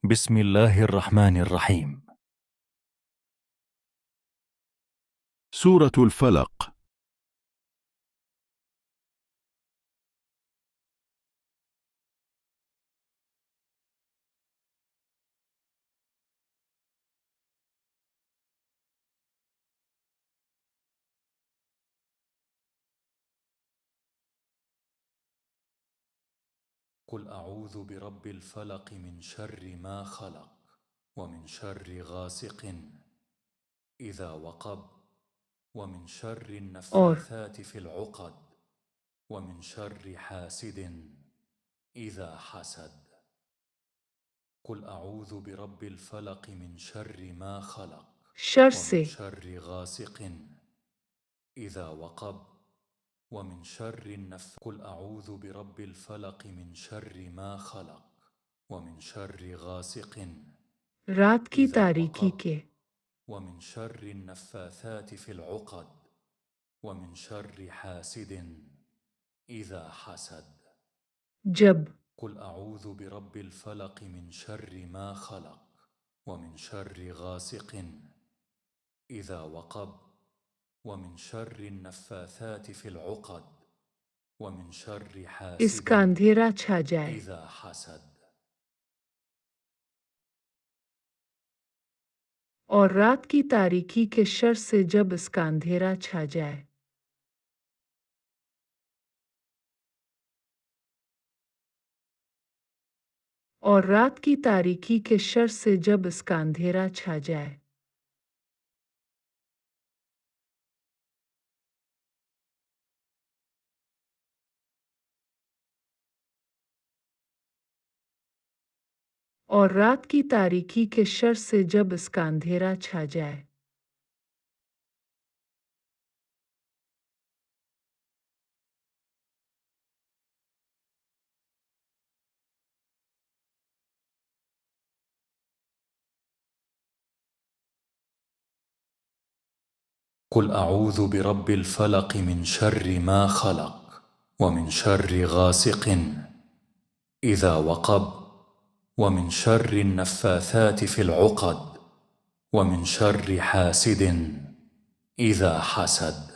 بسم الله الرحمن الرحيم. سورة الفلق. قل أعوذ برب الفلق من شر ما خلق ومن شر غاسق إذا وقب ومن شر النفاثات في العقد ومن شر حاسد إذا حسد. قل أعوذ برب الفلق من شر ما خلق ومن شر غاسق إذا وقب ومن شر قل أعوذ برب الفلق من شر ما خلق ومن شر غاسق رات کی تاریکی کے ومن شر النفاثات في العقد ومن شر حاسد إذا حسد. جب قل أعوذ برب الفلق من شر ما خلق ومن شر غاسق إذا وقب ومن شر النفاثات في العقد ومن شر اس حاسد کا اندھیرا چھا جائے إذا حسد. اور رات کی تاریکی کے شر سے جب اس کا اندھیرا چھا جائے. اور رات کی تاریکی کے شر سے جب اس کا اندھیرا چھا جائے. اور رات کی تاریکی کے شر سے جب اس کا اندھیرا چھا جائے. قل أعوذ برب الفلق من شر ما خلق ومن شر غاسق إذا وقب ومن شر النفاثات في العقد ومن شر حاسد إذا حسد.